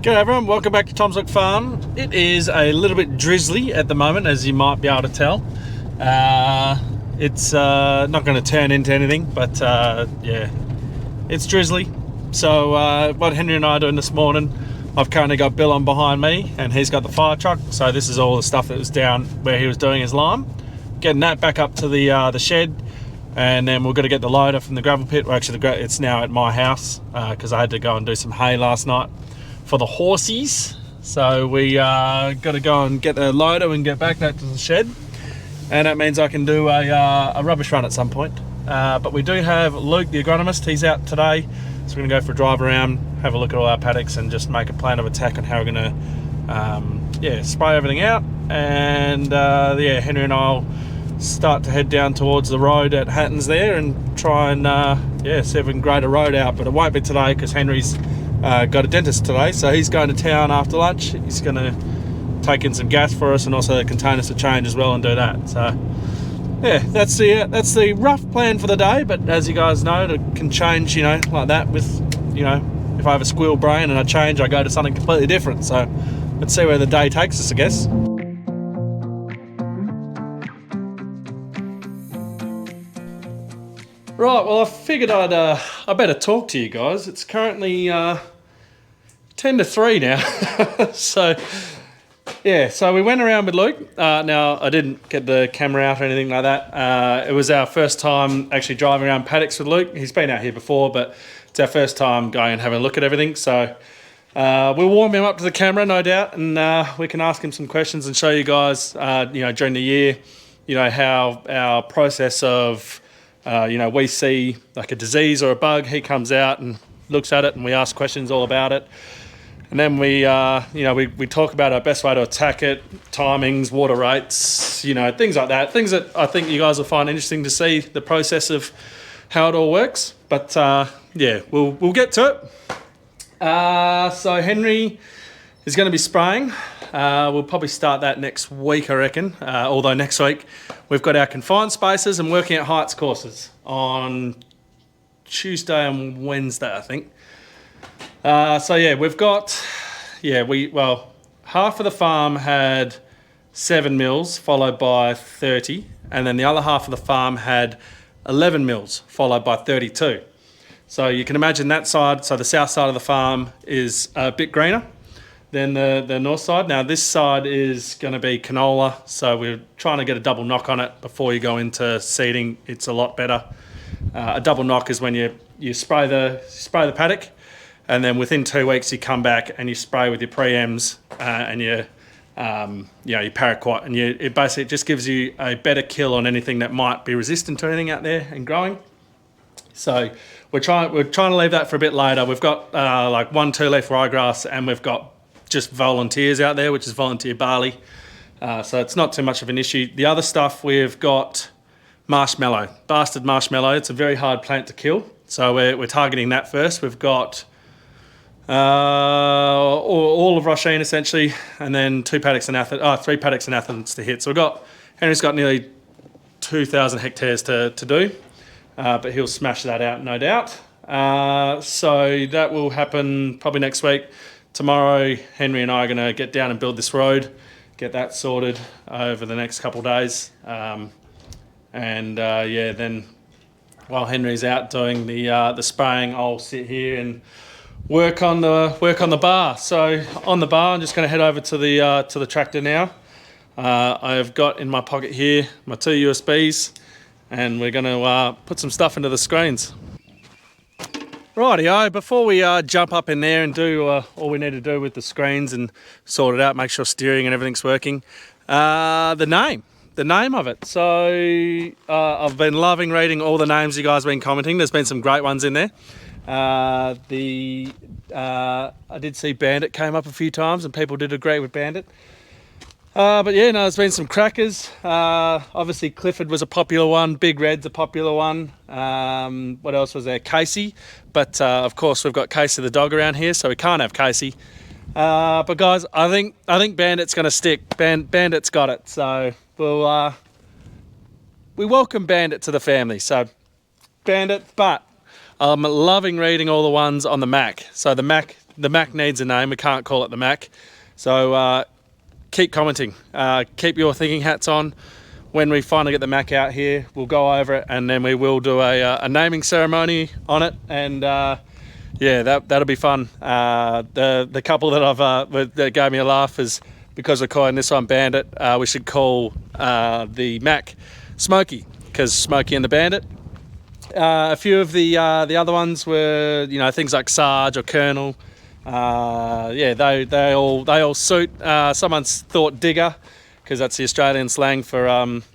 G'day everyone, welcome back to Tom's Brook Farm. It is a little bit drizzly at the moment, as you might be able to tell. It's not going to turn into anything, but yeah, it's drizzly. So what Henry and I are doing this morning, I've currently got Bill on behind me and he's got the fire truck. So this is all the stuff that was down where he was doing his lime. Getting that back up to the shed, and then we're going to get the loader from the gravel pit. Well, actually it's now at my house because I had to go and do some hay last night for the horsies. So we got to go and get the loader and get back that to the shed, and that means I can do a rubbish run at some point. But we do have Luke the agronomist, he's out today, so we're going to go for a drive around, have a look at all our paddocks and just make a plan of attack on how we're going to spray everything out. And yeah, Henry and I'll start to head down towards the road at Hatton's there and try and see if we can grade a road out, but it won't be today because Henry's got a dentist today, so he's going to town after lunch. He's going to take in some gas for us and also the containers to change as well and do that. So yeah, that's the rough plan for the day, but as you guys know, it can change, you know, like that with, you know, if I have a squirrel brain and I change, I go to something completely different. So let's see where the day takes us, I guess. Right, well I figured I better talk to you guys. It's currently 10 to 3 now. So yeah, so we went around with Luke. Now I didn't get the camera out or anything like that. It was our first time actually driving around paddocks with Luke. He's been out here before, but it's our first time going and having a look at everything. So we'll warm him up to the camera, no doubt, and we can ask him some questions and show you guys, you know, during the year, you know, how our process of you know, we see like a disease or a bug, he comes out and looks at it and we ask questions all about it. And then we, you know, we talk about our best way to attack it, timings, water rates, you know, things like that. Things that I think you guys will find interesting to see the process of how it all works. But yeah, we'll get to it. So Henry is going to be spraying. We'll probably start that next week, I reckon. Although next week we've got our confined spaces and working at heights courses on Tuesday and Wednesday, I think. So yeah, we've got, half of the farm had 7 mils followed by 30, and then the other half of the farm had 11 mils followed by 32. So you can imagine that side, so the south side of the farm is a bit greener than the north side. Now this side is going to be canola, so we're trying to get a double knock on it before you go into seeding. It's a lot better. A double knock is when you spray the paddock, and then within 2 weeks you come back and you spray with your pre-ems and your your paraquat, and it basically just gives you a better kill on anything that might be resistant to anything out there and growing. So we're trying to leave that for a bit later. We've got like 1 2-leaf ryegrass, and we've got just volunteers out there, which is volunteer barley. So it's not too much of an issue. The other stuff, we've got marshmallow, bastard marshmallow. It's a very hard plant to kill, so we're targeting that first. We've got all of Rosheen essentially, and then 3 paddocks in Athens to hit. So Henry's got nearly 2,000 hectares to do, but he'll smash that out, no doubt. So that will happen probably next week. Tomorrow, Henry and I are going to get down and build this road, get that sorted over the next couple of days. Then while Henry's out doing the spraying, I'll sit here and work on the bar. So on the bar, I'm just going to head over to the tractor now. I've got in my pocket here my 2 USBs, and we're going to put some stuff into the screens. Rightio, before we jump up in there and do all we need to do with the screens and sort it out, make sure steering and everything's working, the name of it. So I've been loving reading all the names you guys have been commenting. There's been some great ones in there. I did see Bandit came up a few times and people did agree with Bandit. But yeah, no, there's been some crackers. Obviously Clifford was a popular one, Big Red's a popular one. What else was there? Casey. But of course we've got Casey the dog around here, so we can't have Casey. But guys, I think Bandit's going to stick. Bandit's got it. So we welcome Bandit to the family. So Bandit, but I'm loving reading all the ones on the Mac. So the Mac the Mac needs a name. We can't call it the Mac. So keep commenting. Keep your thinking hats on. When we finally get the Mac out here, we'll go over it, and then we will do a naming ceremony on it. And yeah, that'll be fun. The couple that that gave me a laugh is because we're calling this one Bandit. We should call the Mac Smokey, because Smokey and the Bandit. A few of the other ones were, you know, things like Sarge or Colonel. Yeah, they all suit. Someone's thought Digger, because that's the Australian slang for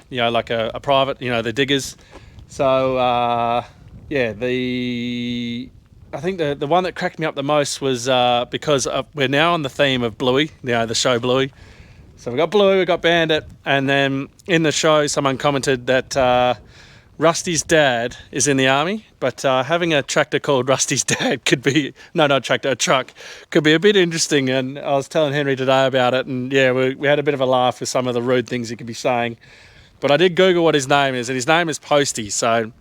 you know, like a private, you know, the diggers. So yeah, I think the one that cracked me up the most was because we're now on the theme of Bluey, you know, the show Bluey. So we got Bluey, we got Bandit, and then in the show someone commented that Rusty's dad is in the army, but having a tractor called Rusty's dad could be, not a tractor, a truck, could be a bit interesting. And I was telling Henry today about it, and yeah, we had a bit of a laugh with some of the rude things he could be saying. But I did Google what his name is, and his name is Posty, so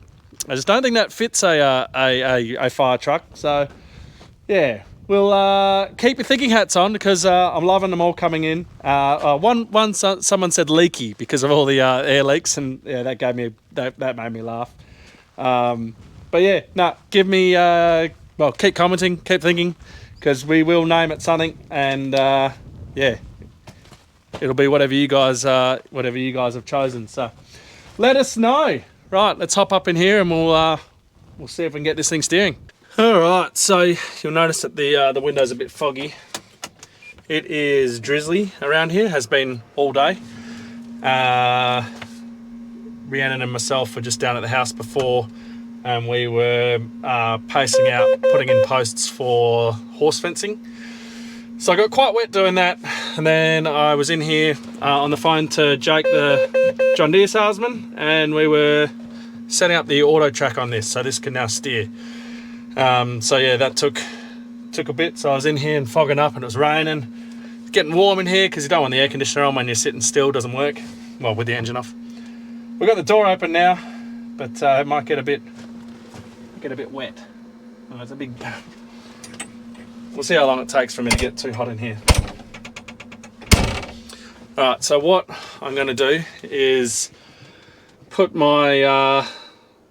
I just don't think that fits a fire truck. So yeah, we'll keep your thinking hats on, because I'm loving them all coming in. Someone said leaky because of all the air leaks, and yeah, that made me laugh. But yeah, no, give me well, keep commenting, keep thinking, because we will name it something, and yeah, it'll be whatever you guys have chosen. So let us know. Right, let's hop up in here and we'll see if we can get this thing steering. All right, so you'll notice that the window's a bit foggy. It is drizzly around here, has been all day. Rhiannon and myself were just down at the house before, and we were pacing out, putting in posts for horse fencing. So I got quite wet doing that, and then I was in here on the phone to Jake, the John Deere salesman, and we were setting up the auto track on this, so this can now steer. So yeah, that took a bit. So I was in here and fogging up, and it was raining. It's getting warm in here because you don't want the air conditioner on when you're sitting still. Doesn't work well with the engine off. We've got the door open now, but it might get a bit wet. Oh, it's a big. We'll see how long it takes for me to get too hot in here. All right, so what I'm going to do is put my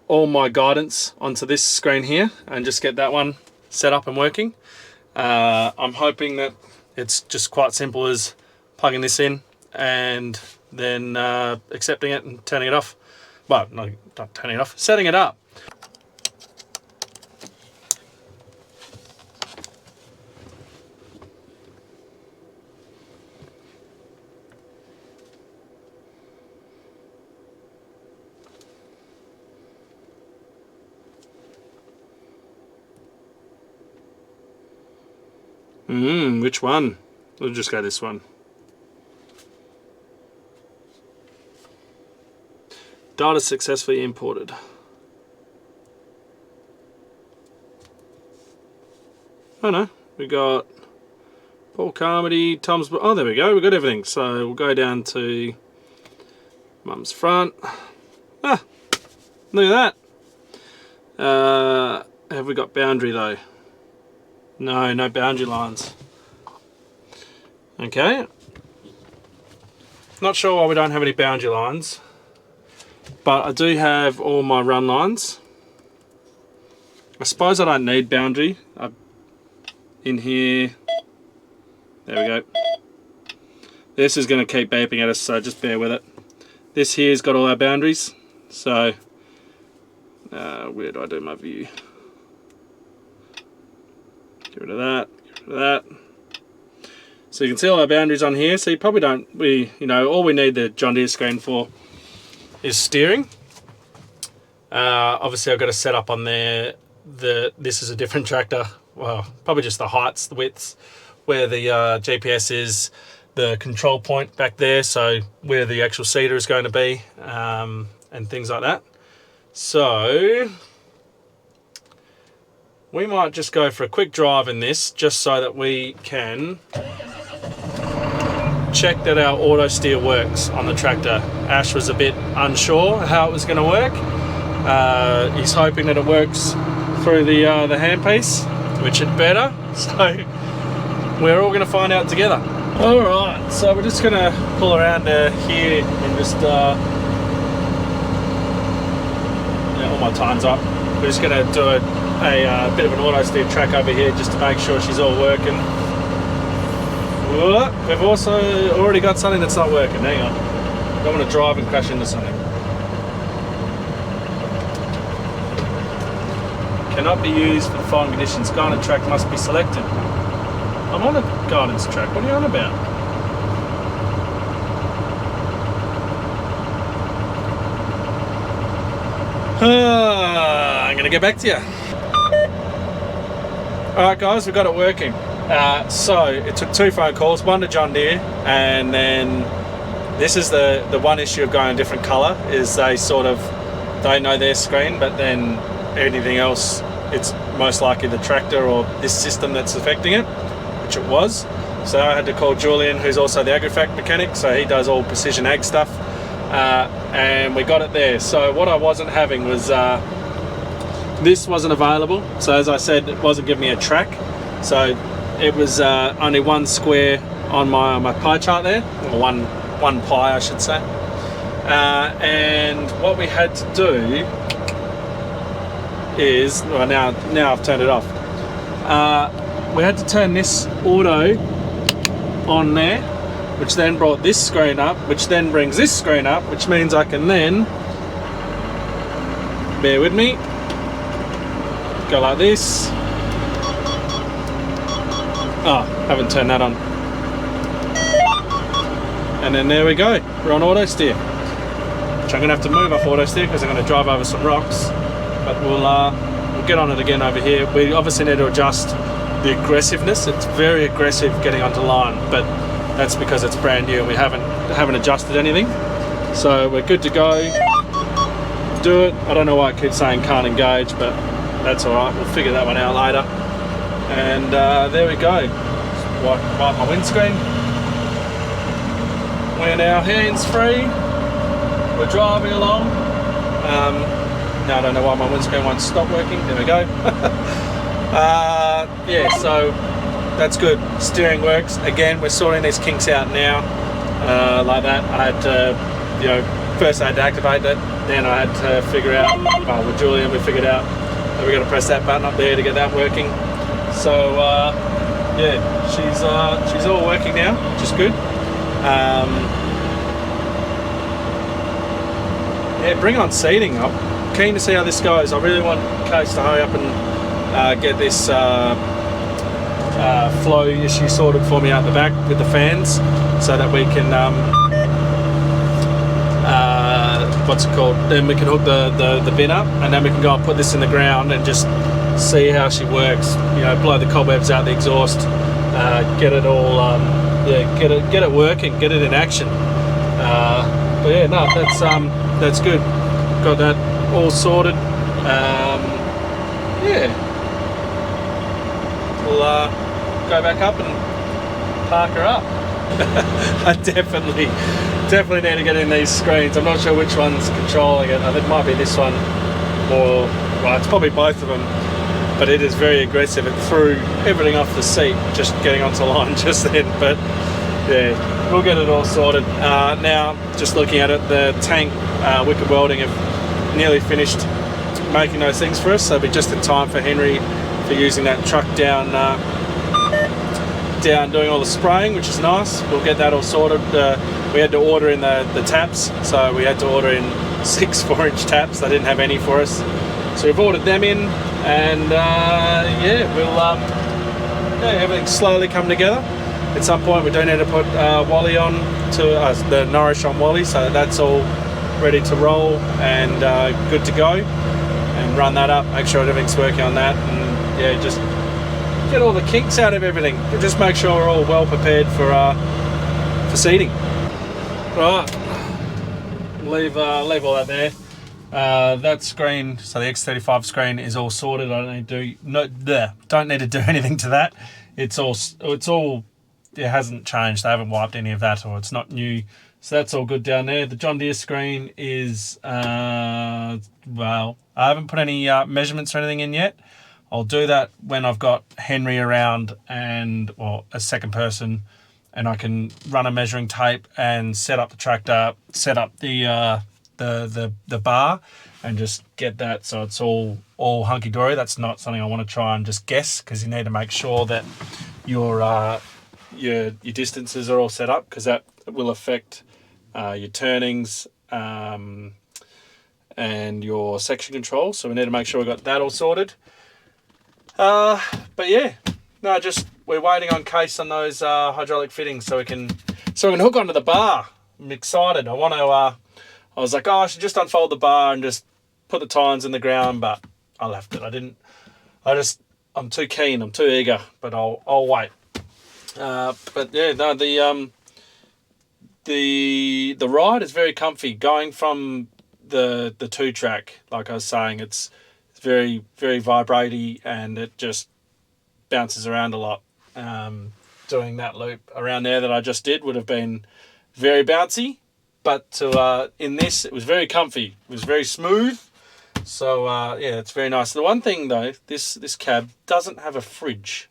all my guidance onto this screen here and just get that one set up and working. I'm hoping that it's just quite simple as plugging this in and then accepting it and turning it off. Well, no, not turning it off, setting it up. Which one? We'll just go this one. Data successfully imported. Oh no, we got Paul Carmody, Tom's. Oh, there we go. We got everything. So we'll go down to Mum's front. Ah, look at that. Have we got boundary though? No, no boundary lines. Okay. Not sure why we don't have any boundary lines, but I do have all my run lines. I suppose I don't need boundary. In here, there we go. This is going to keep beeping at us, so just bear with it. This here's got all our boundaries. So, where do I do my view? Get rid of that, get rid of that. So you can see all our boundaries on here. So you probably don't, all we need the John Deere screen for is steering. Obviously I've got to set up on there, this is a different tractor. Well, probably just the heights, the widths, where the GPS is, the control point back there, so where the actual seeder is going to be, and things like that. So we might just go for a quick drive in this, just so that we can check that our auto steer works on the tractor. Ash was a bit unsure how it was going to work. He's hoping that it works through the handpiece, which it better. So we're all going to find out together. All right, so we're just going to pull around here and just yeah, all my time's up. We're just going to do a bit of an auto steer track over here just to make sure she's all working. We've also already got something that's not working. Hang on, don't want to drive and crash into something. Cannot be used for the following conditions. Guidance track must be selected. I'm on a guidance track. What are you on about? I'm going to get back to you. Alright guys, we've got it working. So it took 2 phone calls, one to John Deere, and then this is the one issue of going a different colour, is they sort of don't know their screen, but then anything else, it's most likely the tractor or this system that's affecting it, which it was. So I had to call Julian, who's also the agro mechanic, so he does all precision ag stuff, and we got it there. So what I wasn't having was this wasn't available, so as I said, it wasn't giving me a track, so it was only one square on my pie chart there, or one pie I should say, and what we had to do is, well, now I've turned it off, we had to turn this auto on there, which then brought this screen up, which then brings this screen up, which means I can then, bear with me, go like this. Oh, haven't turned that on. And then there we go, we're on auto steer, which I'm gonna have to move off auto steer because I'm gonna drive over some rocks, but we'll get on it again over here. We obviously need to adjust the aggressiveness. It's very aggressive getting onto line, but that's because it's brand new and we haven't adjusted anything. So we're good to go. Do it. I don't know why I keep saying can't engage, but that's all right. We'll figure that one out later. And there we go. Wipe my windscreen. We're now hands free. We're driving along. Now I don't know why my windscreen won't stop working. There we go. Yeah, so that's good. Steering works. Again, we're sorting these kinks out now, like that. I had to, you know, first I had to activate it, then I had to figure out, well, with Julian we figured out that we got to press that button up there to get that working. So yeah, she's all working now, which is good. Yeah, bring on seating. I'm keen to see how this goes. I really want Case to hurry up and get this flow issue sorted for me out the back with the fans, so that we can what's it called, then we can hook the bin up, and then we can go and put this in the ground and just see how she works, you know, blow the cobwebs out the exhaust, get it all yeah, get it working, get it in action. But yeah, no, that's good. Got that all sorted. Yeah, we'll go back up and park her up. I definitely need to get in these screens. I'm not sure which one's controlling it. It might be this one, or well, it's probably both of them, but it is very aggressive. It threw everything off the seat just getting onto line just then. But yeah, we'll get it all sorted. Now, just looking at it, the tank wicked welding have nearly finished making those things for us, so it'll be just in time for Henry for using that truck down doing all the spraying, which is nice. We'll get that all sorted. We had to order in the taps, so we had to order in 6 4-inch taps. They didn't have any for us, so we've ordered them in, and yeah, we'll yeah, everything's slowly coming together. At some point we do need to put Wally on to the Nourish on Wally, so that's all ready to roll and good to go, and run that up, make sure everything's working on that, and yeah, just get all the kinks out of everything. Just make sure we're all well prepared for seeding. Right, leave all that there. That screen, so the X35 screen is all sorted. I don't need to do anything to that. It's all. It hasn't changed. They haven't wiped any of that, or it's not new. So that's all good down there. The John Deere screen is well, I haven't put any measurements or anything in yet. I'll do that when I've got Henry around or a second person, and I can run a measuring tape and set up the tractor, set up the bar, and just get that so it's all hunky dory. That's not something I want to try and just guess, because you need to make sure that your distances are all set up, because that will affect your turnings and your section control. So we need to make sure we've got that all sorted. But yeah, no, just we're waiting on case on those hydraulic fittings so we can hook onto the bar. I'm excited. I was like, I should just unfold the bar and just put the tines in the ground, but I left it. I'm too keen. I'm too eager, but I'll wait. But yeah, no, the ride is very comfy. Going from the 2-track, like I was saying, it's very, very vibraty, and it just bounces around a lot. Doing that loop around there that I just did would have been very bouncy, but in this, it was very comfy. It was very smooth. So yeah, it's very nice. The one thing though, this cab doesn't have a fridge,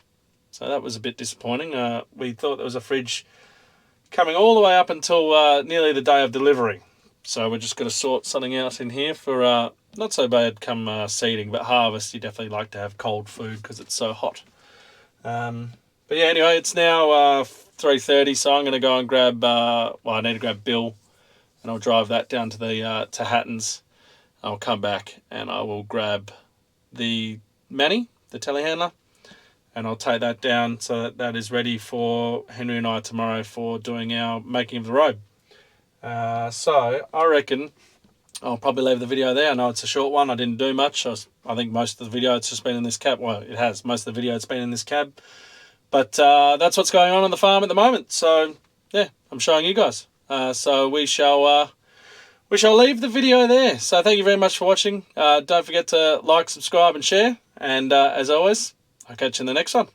so that was a bit disappointing. We thought there was a fridge coming all the way up until nearly the day of delivery. So we're just going to sort something out in here for not so bad come seeding, but harvest. You definitely like to have cold food because it's so hot. But yeah, anyway, it's now 3:30, so I'm going to go and grab. I need to grab Bill, and I'll drive that down to the to Hatton's. I'll come back and I will grab the Manny, the telehandler, and I'll take that down so that is ready for Henry and I tomorrow for doing our making of the road. So I reckon I'll probably leave the video there. I know it's a short one. I didn't do much. I think most of the video it's just been in this cab. Well, it has. Most of the video it's been in this cab. But that's what's going on the farm at the moment. So yeah, I'm showing you guys. So we shall leave the video there. So thank you very much for watching. Don't forget to like, subscribe and share. And as always, I'll catch you in the next one.